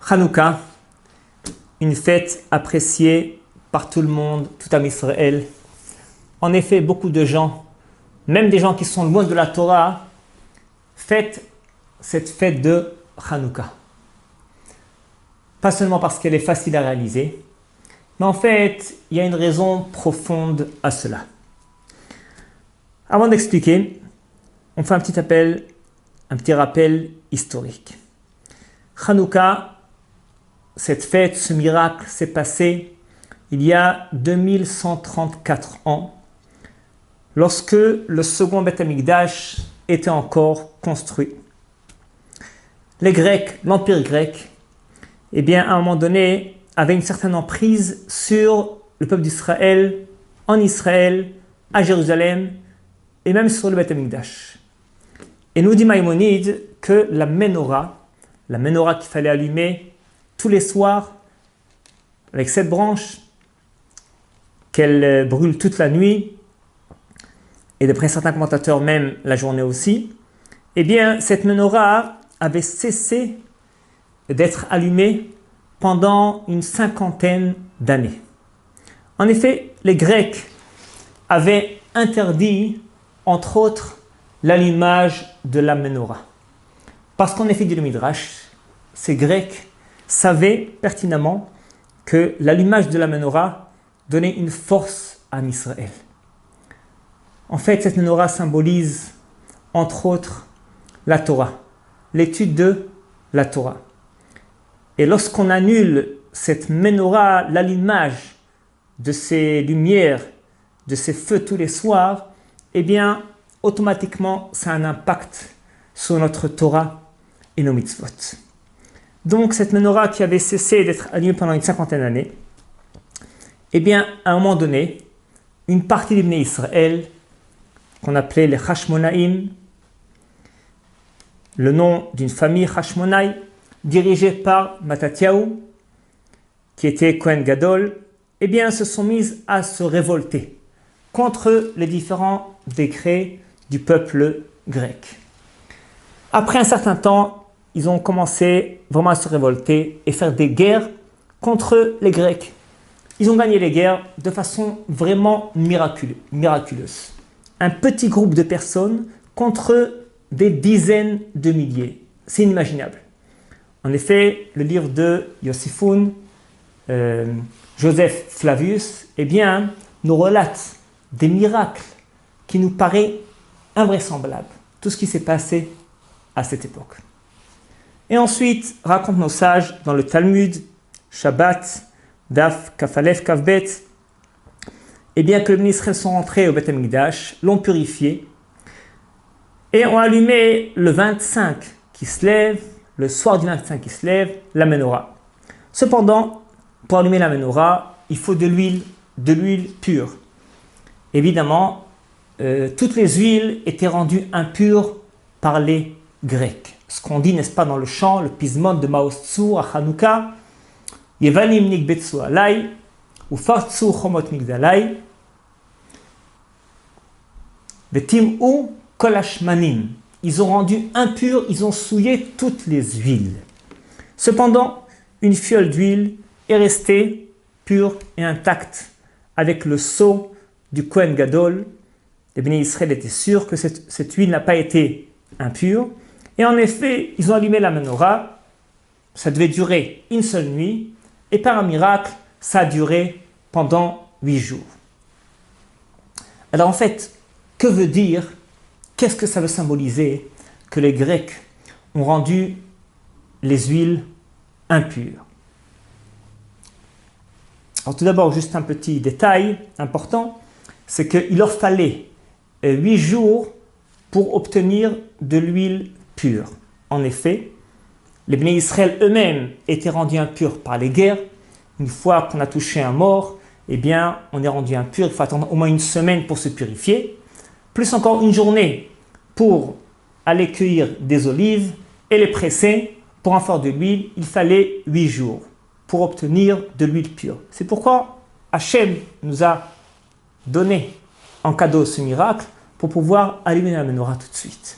Hanouka, une fête appréciée par tout le monde, tout Am Israël. En effet, beaucoup de gens, même des gens qui sont loin de la Torah, fêtent cette fête de Hanouka. Pas seulement parce qu'elle est facile à réaliser, mais en fait, il y a une raison profonde à cela. Avant d'expliquer, on fait un petit rappel historique. Hanouka, cette fête, ce miracle s'est passé il y a 2134 ans, lorsque le second Beth Amikdash était encore construit. Les Grecs, l'Empire grec, à un moment donné, avaient une certaine emprise sur le peuple d'Israël, en Israël, à Jérusalem, et même sur le Beth Amikdash. Et nous dit Maïmonide que la menorah qu'il fallait allumer tous les soirs, avec 7 branches, qu'elle brûle toute la nuit, et d'après certains commentateurs même la journée aussi, cette menorah avait cessé d'être allumée pendant une 50aine d'années. En effet, les Grecs avaient interdit, entre autres, l'allumage de la menorah. Parce qu'en effet, dit le Midrash, ces Grecs savaient pertinemment que l'allumage de la menorah donnait une force à Israël. En fait, cette menorah symbolise, entre autres, la Torah, l'étude de la Torah. Et lorsqu'on annule cette menorah, l'allumage de ces lumières, de ces feux tous les soirs, automatiquement, ça a un impact sur notre Torah et nos mitzvot. Donc, cette menorah qui avait cessé d'être allumée pendant une 50aine d'années, à un moment donné, une partie des Bnei Israël, qu'on appelait les Hashmonaïm, le nom d'une famille Hashmonaï, dirigée par Mattatyahu, qui était Kohen Gadol, se sont mises à se révolter contre les différents décrets du peuple grec. Après un certain temps, ils ont commencé vraiment à se révolter et faire des guerres contre les Grecs. Ils ont gagné les guerres de façon vraiment miraculeuse. Un petit groupe de personnes contre des dizaines de milliers. C'est inimaginable. En effet, le livre de Yosifoun, Joseph Flavius, nous relate des miracles qui nous paraissent invraisemblables. Tout ce qui s'est passé à cette époque. Et ensuite, racontent nos sages dans le Talmud, Shabbat, Daf, Kafalef, Kafbet, que les ministres sont entrés au Beth Amikdash, l'ont purifié, et ont allumé le 25 qui se lève, le soir du 25 qui se lève, la menorah. Cependant, pour allumer la menorah, il faut de l'huile pure. Évidemment, toutes les huiles étaient rendues impures par les Grecs. Ce qu'on dit, n'est-ce pas, dans le chant, le pismon de Maoz Tzur à Hanouka, Yevanim nikbetsu alay, ou fartsu chomot migdalay, vetim ou kolashmanim. Ils ont rendu impurs, ils ont souillé toutes les huiles. Cependant, une fiole d'huile est restée pure et intacte avec le sceau du Kohen Gadol. Les Bnei Israël étaient sûrs que cette huile n'a pas été impure. Et en effet, ils ont allumé la menorah. Ça devait durer une seule nuit. Et par un miracle, ça a duré pendant 8 jours. Alors en fait, que veut dire, qu'est-ce que ça veut symboliser que les Grecs ont rendu les huiles impures? Alors tout d'abord, juste un petit détail important, c'est qu'il leur fallait 8 jours pour obtenir de l'huile pure. En effet, les Bnei Israël eux-mêmes étaient rendus impurs par les guerres. Une fois qu'on a touché un mort, on est rendu impur. Il faut attendre au moins une semaine pour se purifier. Plus encore une journée pour aller cueillir des olives et les presser. Pour en faire de l'huile, il fallait 8 jours pour obtenir de l'huile pure. C'est pourquoi Hachem nous a donné en cadeau ce miracle pour pouvoir allumer la menorah tout de suite.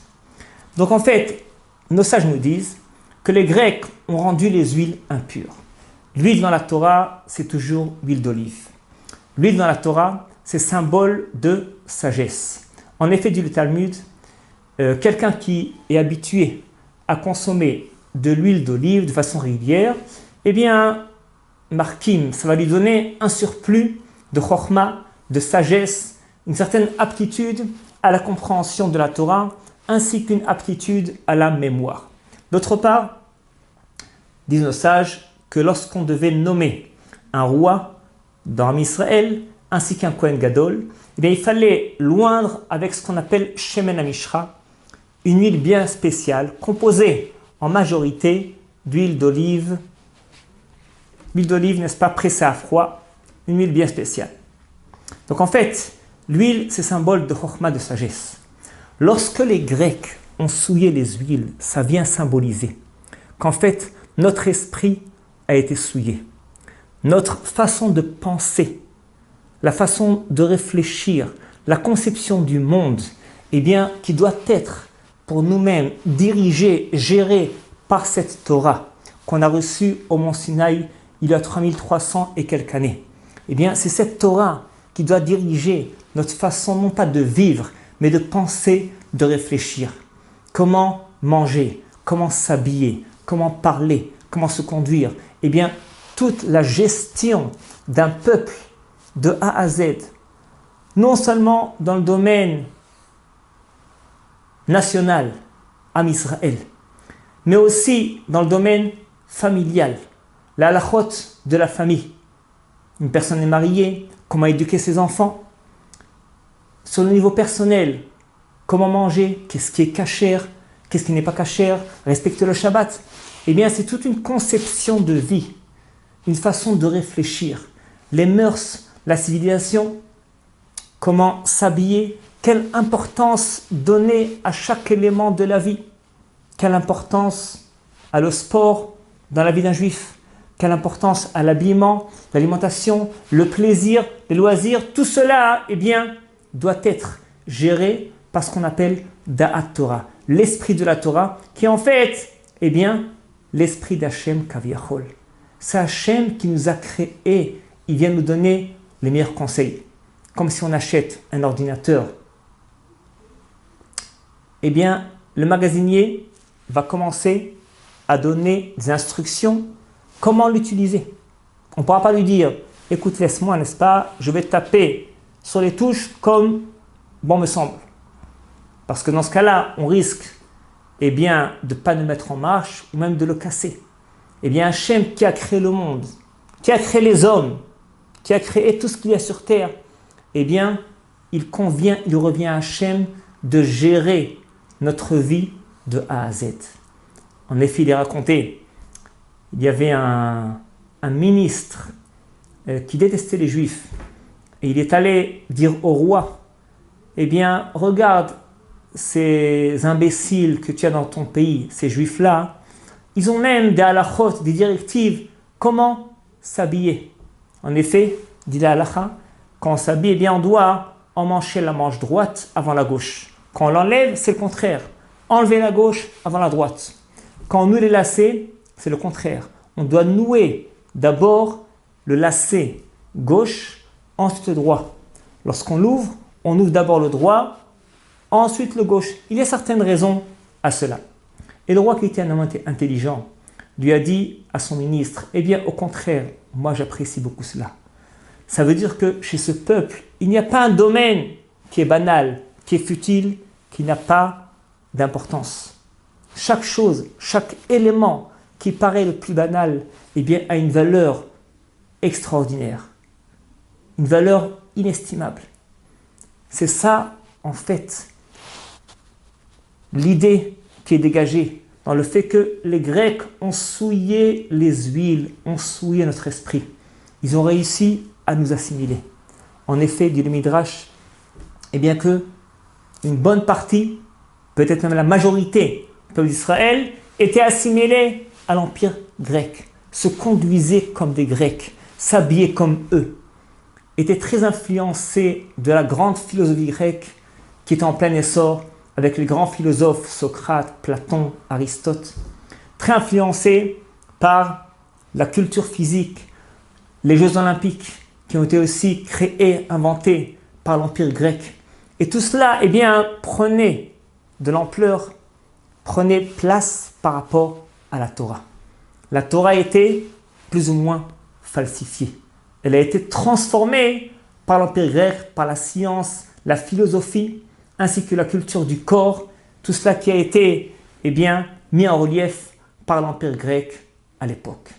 Donc en fait, nos sages nous disent que les Grecs ont rendu les huiles impures. L'huile dans la Torah, c'est toujours l'huile d'olive. L'huile dans la Torah, c'est symbole de sagesse. En effet, dit le Talmud, quelqu'un qui est habitué à consommer de l'huile d'olive de façon régulière, eh bien, Markim, ça va lui donner un surplus de chokhma, de sagesse, une certaine aptitude à la compréhension de la Torah, ainsi qu'une aptitude à la mémoire. D'autre part, disent nos sages que lorsqu'on devait nommer un roi dans Israël, ainsi qu'un Kohen Gadol, eh bien, il fallait l'oindre avec ce qu'on appelle Shemen HaMishra, une huile bien spéciale, composée en majorité d'huile d'olive. L'huile d'olive, n'est-ce pas, pressée à froid, une huile bien spéciale. Donc en fait, l'huile, c'est symbole de chokhma, de sagesse. Lorsque les Grecs ont souillé les huiles, ça vient symboliser qu'en fait, notre esprit a été souillé. Notre façon de penser, la façon de réfléchir, la conception du monde, eh bien, qui doit être pour nous-mêmes dirigée, gérée par cette Torah qu'on a reçue au Mont Sinaï il y a 3300 et quelques années. Eh bien, c'est cette Torah qui doit diriger notre façon non pas de vivre, mais de penser, de réfléchir. Comment manger, comment s'habiller, comment parler, comment se conduire. Eh bien, toute la gestion d'un peuple de A à Z, non seulement dans le domaine national, Am Israël, mais aussi dans le domaine familial, la halachot de la famille. Une personne est mariée, comment éduquer ses enfants. Sur le niveau personnel, comment manger, qu'est-ce qui est cachère, qu'est-ce qui n'est pas cachère, respecter le Shabbat. Eh bien, c'est toute une conception de vie, une façon de réfléchir. Les mœurs, la civilisation, comment s'habiller, quelle importance donner à chaque élément de la vie, quelle importance à le sport dans la vie d'un juif, quelle importance à l'habillement, l'alimentation, le plaisir, les loisirs, tout cela, eh bien, doit être géré par ce qu'on appelle Da'at Torah, l'esprit de la Torah, qui est en fait, eh bien, l'esprit d'Hachem Kaviachol. C'est Hachem qui nous a créés, il vient nous donner les meilleurs conseils. Comme si on achète un ordinateur, eh bien, le magasinier va commencer à donner des instructions comment l'utiliser. On ne pourra pas lui dire, écoute, laisse-moi, n'est-ce pas, je vais taper sur les touches comme bon me semble. Parce que dans ce cas-là, on risque eh bien, de ne pas le mettre en marche ou même de le casser. Eh bien, Hachem qui a créé le monde, qui a créé les hommes, qui a créé tout ce qu'il y a sur terre, eh bien, il revient à Hachem de gérer notre vie de A à Z. En effet, il est raconté, il y avait un ministre qui détestait les Juifs. Et il est allé dire au roi, eh bien, regarde ces imbéciles que tu as dans ton pays, ces Juifs-là, ils ont même des halachot, des directives, comment s'habiller. En effet, dit la halacha, quand on s'habille, eh bien, on doit emmancher la manche droite avant la gauche. Quand on l'enlève, c'est le contraire. Enlever la gauche avant la droite. Quand on noue les lacets, c'est le contraire. On doit nouer d'abord le lacet gauche, ensuite le droit. Lorsqu'on l'ouvre, on ouvre d'abord le droit, ensuite le gauche. Il y a certaines raisons à cela. Et le roi, qui était un homme intelligent, lui a dit à son ministre, eh bien, au contraire, moi j'apprécie beaucoup cela. Ça veut dire que chez ce peuple, il n'y a pas un domaine qui est banal, qui est futile, qui n'a pas d'importance. Chaque chose, chaque élément qui paraît le plus banal, eh bien, a une valeur extraordinaire, une valeur inestimable. C'est ça, en fait, l'idée qui est dégagée dans le fait que les Grecs ont souillé les huiles, ont souillé notre esprit. Ils ont réussi à nous assimiler. En effet, dit le Midrash, eh bien que une bonne partie, peut-être même la majorité du peuple d'Israël, était assimilée à l'empire grec, se conduisait comme des Grecs, s'habillait comme eux, était très influencé de la grande philosophie grecque qui était en plein essor avec les grands philosophes Socrate, Platon, Aristote, très influencés par la culture physique, les Jeux olympiques qui ont été aussi créés, inventés par l'Empire grec. Et tout cela, eh bien, prenait de l'ampleur, prenait place par rapport à la Torah. La Torah était plus ou moins falsifiée. Elle a été transformée par l'Empire grec, par la science, la philosophie, ainsi que la culture du corps, tout cela qui a été, eh bien, mis en relief par l'Empire grec à l'époque.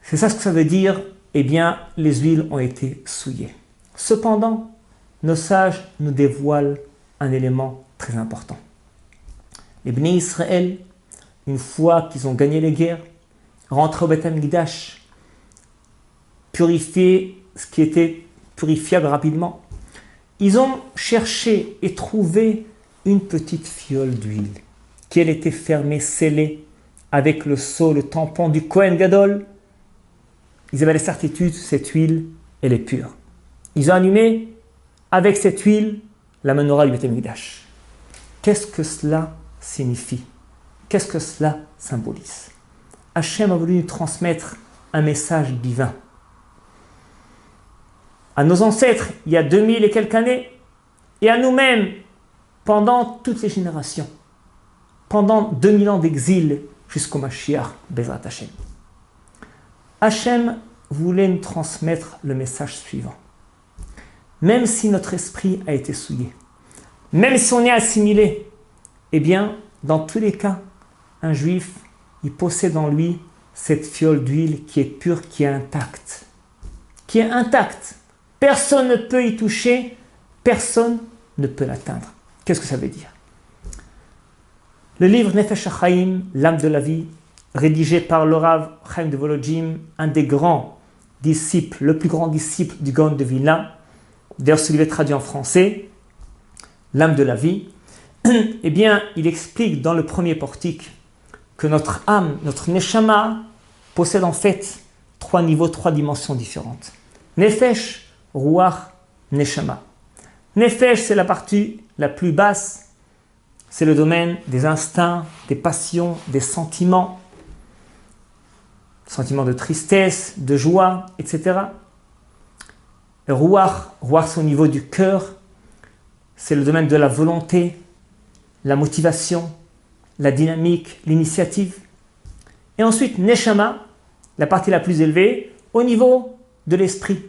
C'est ça ce que ça veut dire, eh bien, les huiles ont été souillées. Cependant, nos sages nous dévoilent un élément très important. Les Bnei Israël, une fois qu'ils ont gagné les guerres, rentrés au Beth Amikdash, purifier ce qui était purifiable rapidement, ils ont cherché et trouvé une petite fiole d'huile qui elle était fermée, scellée avec le sceau, le tampon du Kohen Gadol. Ils avaient la certitude, cette huile, elle est pure. Ils ont allumé avec cette huile la menorah du Beth Amikdash. Qu'est-ce que cela signifie? Qu'est-ce que cela symbolise? Hachem a voulu nous transmettre un message divin. À nos ancêtres, il y a 2000 et quelques années, et à nous-mêmes, pendant toutes les générations, pendant 2000 ans d'exil jusqu'au Mashiach, Bezrat Hachem. Hachem voulait nous transmettre le message suivant. Même si notre esprit a été souillé, même si on est assimilé, eh bien, dans tous les cas, un juif, il possède en lui cette fiole d'huile qui est pure, qui est intacte. Qui est intacte. Personne ne peut y toucher, personne ne peut l'atteindre. Qu'est-ce que ça veut dire? Le livre Nefesh HaChaim, l'âme de la vie, rédigé par le Rav Chaim de Volodjim, un des grands disciples, le plus grand disciple du Gaon de Vilna, d'ailleurs celui qui est traduit en français, l'âme de la vie, eh bien, il explique dans le premier portique que notre âme, notre neshama, possède en fait 3 niveaux, 3 dimensions différentes. Nefesh, Ruach, Neshama. Nefesh, c'est la partie la plus basse, c'est le domaine des instincts, des passions, des sentiments de tristesse, de joie, etc. Ruach, c'est au niveau du cœur, c'est le domaine de la volonté, la motivation, la dynamique, l'initiative. Et ensuite, Neshama, la partie la plus élevée, au niveau de l'esprit.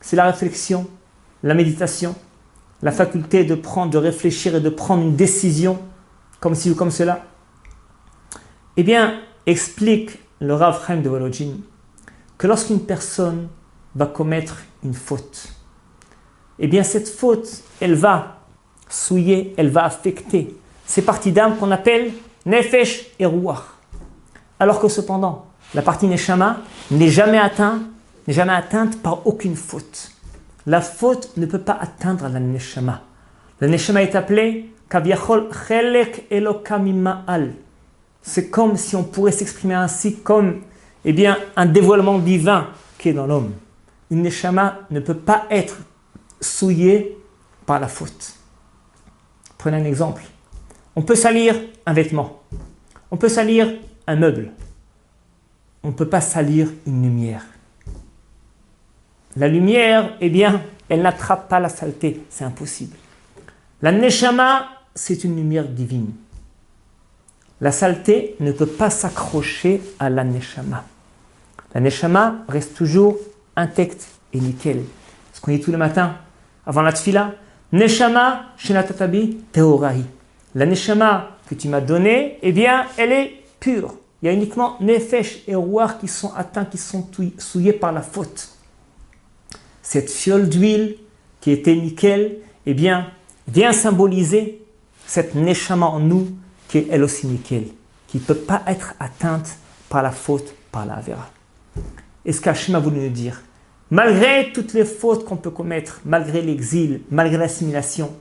C'est la réflexion, la méditation, la faculté de prendre, de réfléchir et de prendre une décision, comme ci ou comme cela. Eh bien, explique le Rav Chaim de Volodjin que lorsqu'une personne va commettre une faute, eh bien cette faute, elle va souiller, elle va affecter ces parties d'âme qu'on appelle Nefesh et Ruach. Alors que cependant, la partie Neshama n'est jamais atteinte par aucune faute. La faute ne peut pas atteindre la Neshama. La Neshama est appelée Kaviachol Chelek Elokam Mima'al. C'est comme si on pourrait s'exprimer ainsi comme eh bien, un dévoilement divin qui est dans l'homme. Une Neshama ne peut pas être souillée par la faute. Prenez un exemple. On peut salir un vêtement. On peut salir un meuble. On ne peut pas salir une lumière. La lumière, eh bien, elle n'attrape pas la saleté. C'est impossible. La Neshama, c'est une lumière divine. La saleté ne peut pas s'accrocher à la Neshama. La Neshama reste toujours intacte et nickel. Ce qu'on dit tous les matins avant la tfila, Neshama shenatatabi teorahi. La Neshama que tu m'as donnée, eh bien, elle est pure. Il y a uniquement Nefesh et Ruach qui sont atteints, qui sont souillés par la faute. Cette fiole d'huile qui était nickel, eh bien, vient symboliser cette Neshama en nous qui est elle aussi nickel, qui ne peut pas être atteinte par la faute, par la Avera. Et ce qu'Hachem a voulu nous dire, malgré toutes les fautes qu'on peut commettre, malgré l'exil, malgré l'assimilation,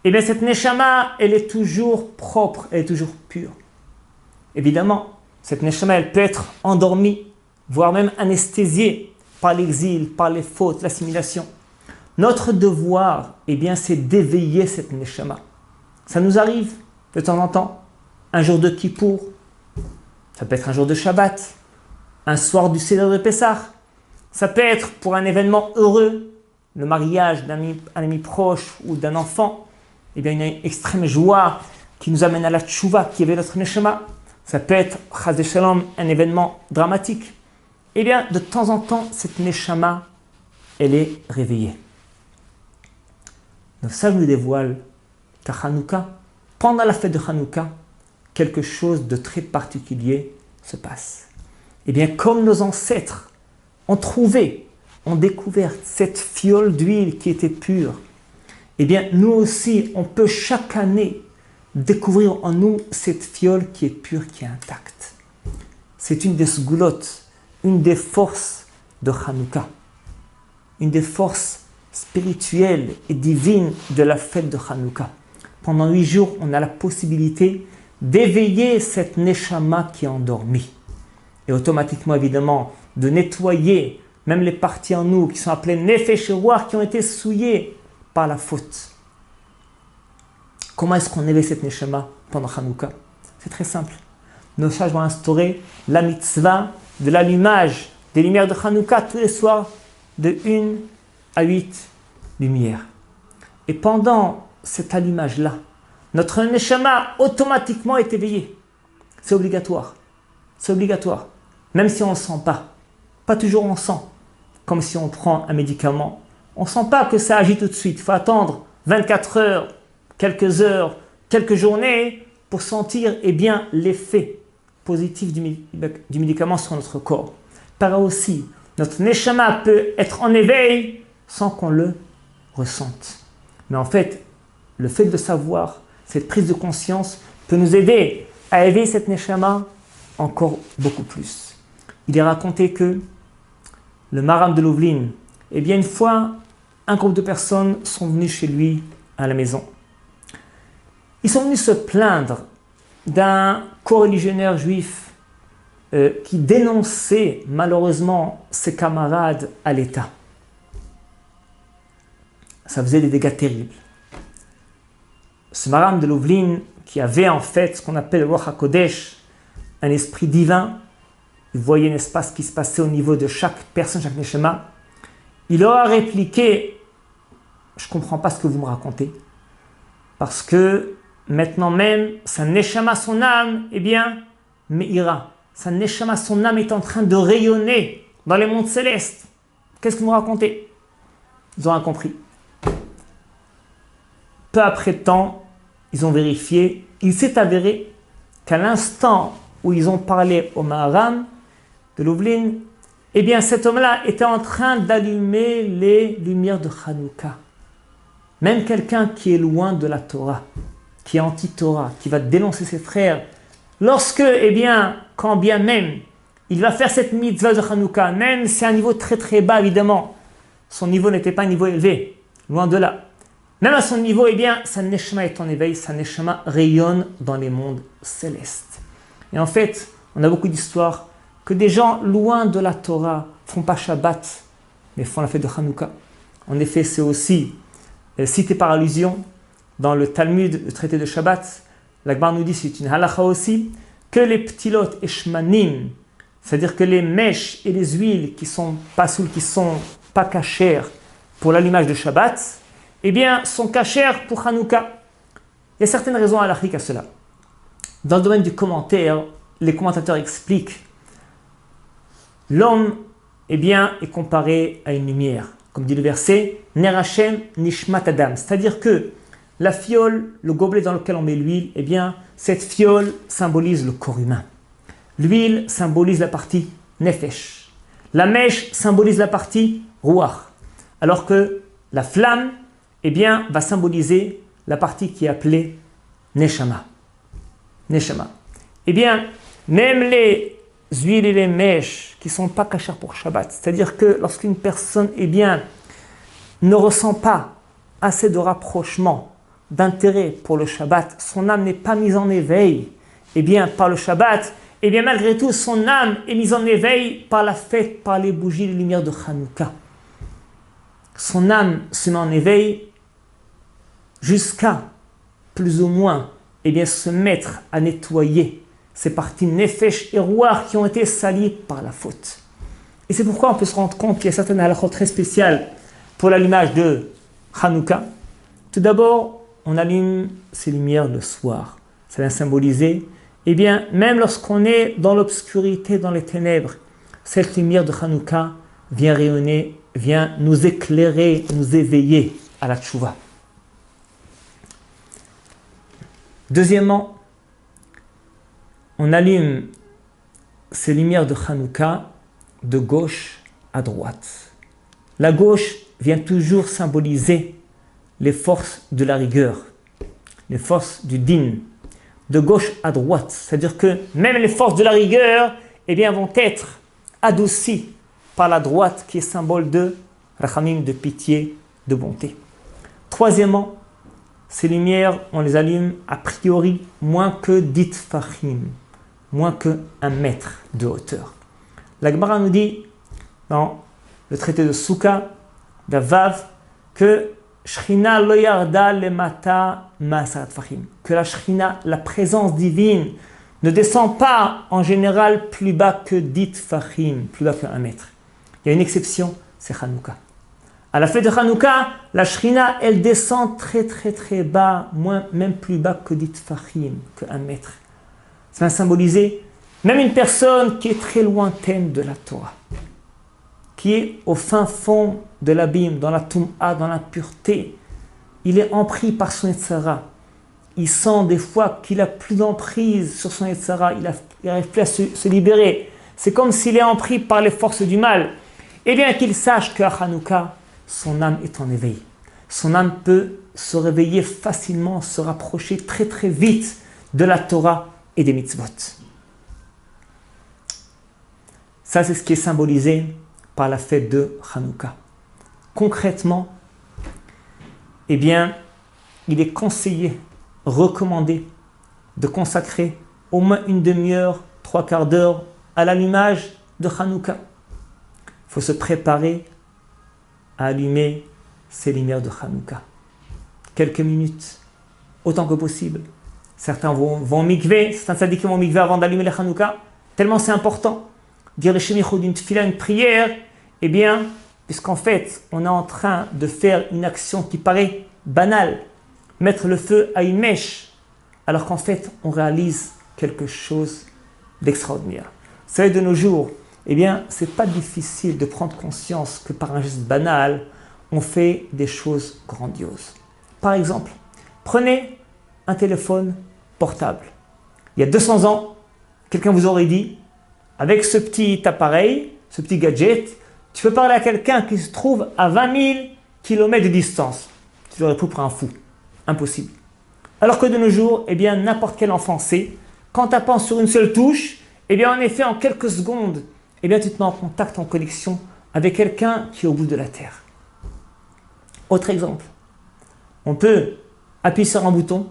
eh bien cette Neshama, elle est toujours propre, elle est toujours pure. Évidemment, cette Neshama, elle peut être endormie, voire même anesthésiée par l'exil, par les fautes, l'assimilation. Notre devoir, eh bien, c'est d'éveiller cette Neshama. Ça nous arrive de temps en temps un jour de Kippour, ça peut être un jour de Shabbat, un soir du Seder de Pessah, ça peut être pour un événement heureux, le mariage d'un ami proche ou d'un enfant, eh bien, une extrême joie qui nous amène à la tchouva, qui éveille notre neshama. Ça peut être, chas v'shalom, un événement dramatique. Eh bien, de temps en temps, cette neshama, elle est réveillée. Donc ça, je vous dévoile qu'à Hanouka, pendant la fête de Hanouka, quelque chose de très particulier se passe. Eh bien, comme nos ancêtres ont trouvé, ont découvert cette fiole d'huile qui était pure, eh bien, nous aussi, on peut chaque année découvrir en nous cette fiole qui est pure, qui est intacte. C'est une des sgoulottes, une des forces de Hanouka, une des forces spirituelles et divines de la fête de Hanouka. Pendant 8 jours, on a la possibilité d'éveiller cette neshama qui est endormie. Et automatiquement, évidemment, de nettoyer même les parties en nous qui sont appelées nefesh et ruach, qui ont été souillées par la faute. Comment est-ce qu'on éveille cette neshama pendant Hanouka? C'est très simple. Nos sages vont instaurer la mitzvah de l'allumage des lumières de Hanouka tous les soirs de 1 à 8 lumières. Et pendant cet allumage-là, notre neshama automatiquement est éveillé. C'est obligatoire. C'est obligatoire. Même si on ne sent pas. Pas toujours on sent. Comme si on prend un médicament. On ne sent pas que ça agit tout de suite. Il faut attendre 24 heures, quelques journées pour sentir l'effet positif du médicament sur notre corps. Par aussi, notre neshama peut être en éveil sans qu'on le ressente. Mais en fait, le fait de savoir, cette prise de conscience peut nous aider à éveiller cette neshama encore beaucoup plus. Il est raconté que le Maharam de Lublin, eh bien une fois, un groupe de personnes sont venus chez lui à la maison. Ils sont venus se plaindre d'un co-religionnaire juif qui dénonçait malheureusement ses camarades à l'État. Ça faisait des dégâts terribles. Ce Maharam de Lublin, qui avait en fait ce qu'on appelle le Ruach HaKodesh, un esprit divin, il voyait, n'est-ce pas, ce qui se passait au niveau de chaque personne, chaque neshama, il leur a répliqué: je ne comprends pas ce que vous me racontez, parce que maintenant même, sa neshama, son âme, eh bien, me'ira. Sa neshama, son âme est en train de rayonner dans les mondes célestes. Qu'est-ce que vous me racontez? Ils ont rien compris. Peu après temps, ils ont vérifié. Il s'est avéré qu'à l'instant où ils ont parlé au Maharam de Lublin, eh bien cet homme-là était en train d'allumer les lumières de Hanouka. Même quelqu'un qui est loin de la Torah, qui est anti-Torah, qui va dénoncer ses frères, lorsque, eh bien, quand bien même, il va faire cette mitzvah de Hanouka, même si c'est un niveau très très bas, évidemment, son niveau n'était pas un niveau élevé, loin de là. Même à son niveau, eh bien, sa neshama est en éveil, sa neshama rayonne dans les mondes célestes. Et en fait, on a beaucoup d'histoires que des gens loin de la Torah font pas Shabbat, mais font la fête de Hanouka. En effet, c'est aussi cité par allusion dans le Talmud, le traité de Shabbat. L'Agbar nous dit, c'est une halakha aussi, que les ptilot et shmanim, c'est-à-dire que les mèches et les huiles qui sont pas cachères pour l'allumage de Shabbat, eh bien, sont cachères pour Hanouka. Il y a certaines raisons halachiques à cela. Dans le domaine du commentaire, les commentateurs expliquent l'homme, eh bien, est comparé à une lumière. Comme dit le verset, Ner Hashem Nishmat Adam. C'est-à-dire que la fiole, le gobelet dans lequel on met l'huile, eh bien, cette fiole symbolise le corps humain. L'huile symbolise la partie Nefesh. La mèche symbolise la partie Ruach. Alors que la flamme, eh bien, va symboliser la partie qui est appelée Neshama. Neshama. Eh bien, même les huiles et les mèches qui ne sont pas cachères pour Shabbat, c'est-à-dire que lorsqu'une personne, eh bien, ne ressent pas assez de rapprochement, d'intérêt pour le Shabbat, son âme n'est pas mise en éveil, eh bien, par le Shabbat, eh bien, malgré tout, son âme est mise en éveil par la fête, par les bougies, les lumières de Hanouka. Son âme se met en éveil jusqu'à plus ou moins eh bien, se mettre à nettoyer ces parties nefesh et rouar qui ont été salies par la faute. Et c'est pourquoi on peut se rendre compte qu'il y a certaines halakhot très spéciales pour l'allumage de Hanouka. Tout d'abord, on allume ces lumières le soir. Ça vient symboliser, eh bien, même lorsqu'on est dans l'obscurité, dans les ténèbres, cette lumière de Hanouka vient rayonner, vient nous éclairer, nous éveiller à la tchouva. Deuxièmement, on allume ces lumières de Hanouka de gauche à droite. La gauche vient toujours symboliser les forces de la rigueur, les forces du din, de gauche à droite. C'est-à-dire que même les forces de la rigueur, eh bien, vont être adoucies par la droite qui est symbole de rachamim, de pitié, de bonté. Troisièmement, ces lumières, on les allume a priori moins que 10 fachim, moins que 1 mètre de hauteur. La Gemara nous dit dans le traité de Souka, d'Avav, que Shrina lo yarda lemata ma'asat fachim, que la Shrina, la présence divine, ne descend pas en général plus bas que 10 fachim, plus bas que 1 mètre. Il y a une exception, c'est Hanouka. À la fête de Hanouka, la Shrina, elle descend très très très bas, même plus bas que 10 fachim, que 1 mètre. Ça va symboliser même une personne qui est très lointaine de la Torah, qui est au fin fond de l'abîme, dans la Toum'a, dans l'impureté. Il est empris par son Yetzara. Il sent des fois qu'il n'a plus d'emprise sur son Yetzara, il n'arrive plus à se libérer. C'est comme s'il est empris par les forces du mal. Eh bien qu'il sache qu'à Hanouka, son âme est en éveil. Son âme peut se réveiller facilement, se rapprocher très très vite de la Torah et des mitzvot. Ça, c'est ce qui est symbolisé par la fête de Hanouka. Concrètement, eh bien, il est conseillé, recommandé de consacrer au moins une demi-heure, 3/4 d'heure à l'allumage de Hanouka. Il faut se préparer à allumer ces lumières de Hanouka. Quelques minutes, autant que possible. Certains vont mikvé, certains sadikim vont mikvé avant d'allumer les Hanouka, tellement c'est important. Dire les shemichot d'une tefila, une prière, eh bien, puisqu'en fait, on est en train de faire une action qui paraît banale, mettre le feu à une mèche, alors qu'en fait, on réalise quelque chose d'extraordinaire. Vous savez, de nos jours, eh bien, c'est pas difficile de prendre conscience que par un geste banal, on fait des choses grandioses. Par exemple, prenez un téléphone portable. Il y a 200 ans, quelqu'un vous aurait dit, avec ce petit appareil, ce petit gadget, tu peux parler à quelqu'un qui se trouve à 20 000 km de distance. Tu l'aurais pris pour un fou. Impossible. Alors que de nos jours, eh bien, n'importe quel enfant sait, quand tu appuies sur une seule touche, eh bien, en effet, en quelques secondes, eh bien, tu te mets en contact, en connexion avec quelqu'un qui est au bout de la terre. Autre exemple, on peut appuyer sur un bouton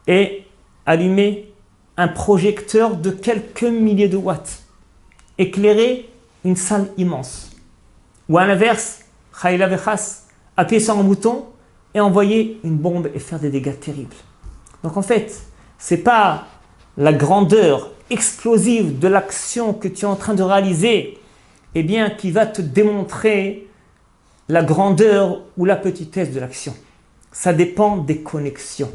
et allumer un projecteur de quelques milliers de watts, éclairer une salle immense. Ou à l'inverse, Chayla Vechas, appuyer sur un bouton et envoyer une bombe et faire des dégâts terribles. Donc en fait, ce n'est pas la grandeur explosive de l'action que tu es en train de réaliser, eh bien, qui va te démontrer la grandeur ou la petitesse de l'action. Ça dépend des connexions.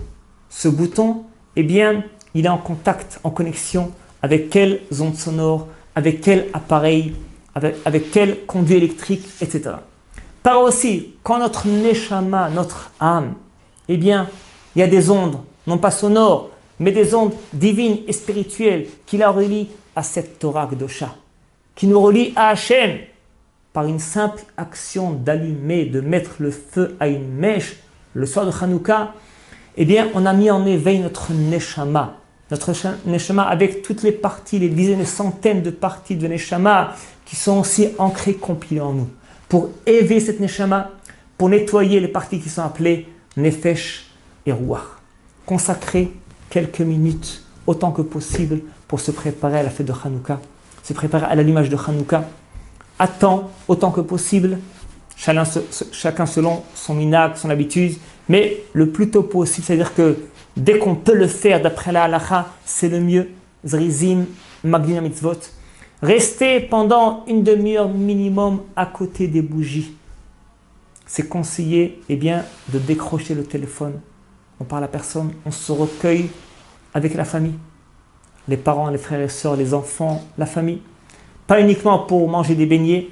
Ce bouton, eh bien, il est en contact, en connexion avec quelle onde sonore, avec quel appareil, avec quel conduit électrique, etc. Par aussi, quand notre neshama, notre âme, eh bien, il y a des ondes, non pas sonores, mais des ondes divines et spirituelles qui la relient à cette Torah Kedosha, qui nous relie à Hachem par une simple action d'allumer, de mettre le feu à une mèche le soir de Hanouka. Eh bien, on a mis en éveil notre neshama avec toutes les parties, les dizaines et centaines de parties de neshama qui sont aussi ancrées, compilées en nous. Pour éveiller cette neshama, pour nettoyer les parties qui sont appelées nefesh et ruach. Consacrer quelques minutes, autant que possible, pour se préparer à la fête de Hanouka, se préparer à l'allumage de Hanouka. À temps, autant que possible, chacun selon son minhag, son habitude, mais le plus tôt possible, c'est-à-dire que dès qu'on peut le faire d'après la halakha, c'est le mieux. Zrizim, Magdina Mitzvot. Rester pendant une demi-heure minimum à côté des bougies. C'est conseillé de décrocher le téléphone. On parle à personne, on se recueille avec la famille. Les parents, les frères et sœurs, les enfants, la famille. Pas uniquement pour manger des beignets,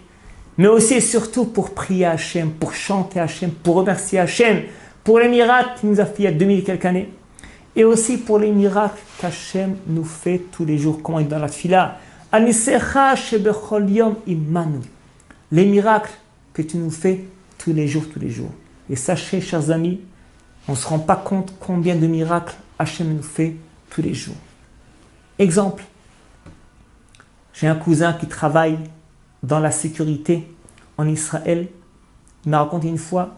mais aussi et surtout pour prier à Hachem, pour chanter à Hachem, pour remercier Hachem, pour les miracles qu'il nous a fait il y a 2000 et quelques années. Et aussi pour les miracles qu'Hachem nous fait tous les jours. Comment il est dans la tfila. Anisecha shebechol yom imanu. Les miracles que tu nous fais tous les jours. Et sachez, chers amis, on ne se rend pas compte combien de miracles Hachem nous fait tous les jours. Exemple, j'ai un cousin qui travaille dans la sécurité en Israël. Il m'a raconté une fois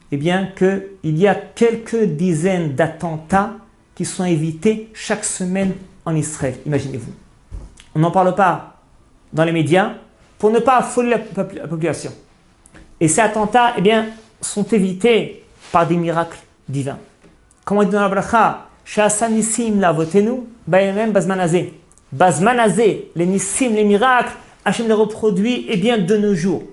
qu'il y a quelques dizaines d'attentats qui sont évités chaque semaine en Israël. Imaginez-vous. On n'en parle pas dans les médias pour ne pas affoler la population. Et ces attentats sont évités par des miracles divins. Comment il dit dans la bracha, Sha'asa nissim la'avotenu ba'yamem bazman hazeh. Bazman hazeh, les nissim, les miracles, Hachem les reproduit de nos jours.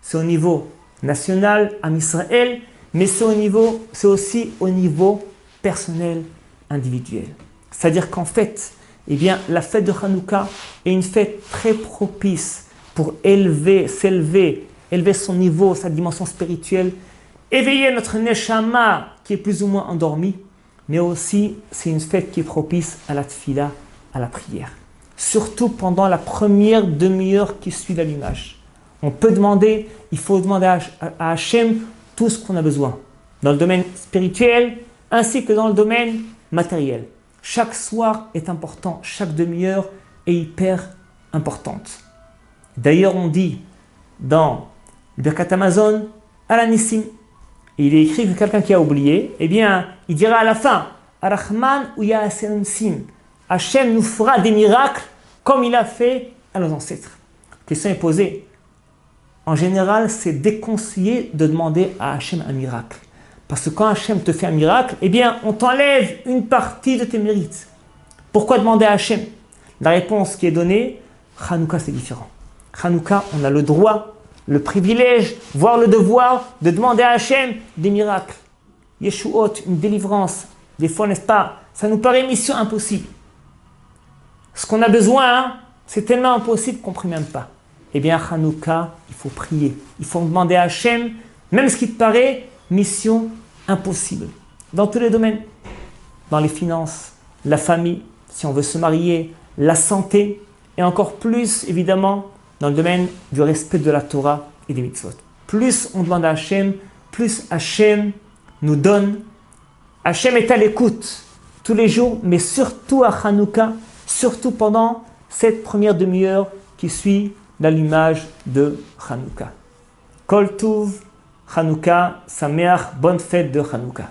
C'est au niveau national, en Israël, mais c'est aussi au niveau personnel, individuel. C'est-à-dire qu'en fait, la fête de Hanouka est une fête très propice pour élever son niveau, sa dimension spirituelle, éveiller notre neshama qui est plus ou moins endormi, mais aussi c'est une fête qui est propice à la tfila, à la prière. Surtout pendant la première demi-heure qui suit l'allumage. Il faut demander à Hachem tout ce qu'on a besoin, dans le domaine spirituel ainsi que dans le domaine matériel. Chaque soir est important, chaque demi-heure est hyper importante. D'ailleurs, on dit dans le Birkat Hamazon, Alanissim, il est écrit que quelqu'un qui a oublié, il dira à la fin, Arachman ou Ya'asenim, Hachem nous fera des miracles comme il a fait à nos ancêtres. La question est posée. En général, c'est déconseillé de demander à Hachem un miracle. Parce que quand Hachem te fait un miracle, on t'enlève une partie de tes mérites. Pourquoi demander à Hachem? La réponse qui est donnée, Hanouka c'est différent. Hanouka, on a le droit, le privilège, voire le devoir de demander à Hachem des miracles. Yeshuot, une délivrance. Des fois, n'est-ce pas, ça nous paraît mission impossible. Ce qu'on a besoin, c'est tellement impossible qu'on ne prie même pas. Hanouka, il faut prier. Il faut demander à Hachem, même ce qui te paraît mission impossible. Dans tous les domaines. Dans les finances, la famille, si on veut se marier, la santé, et encore plus, évidemment, dans le domaine du respect de la Torah et des mitzvot. Plus on demande à Hachem, plus Hachem nous donne. Hachem est à l'écoute tous les jours, mais surtout à Hanouka, surtout pendant cette première demi-heure qui suit l'allumage de Hanouka. Kol Tuv, Hanouka, Sameach, bonne fête de Hanouka.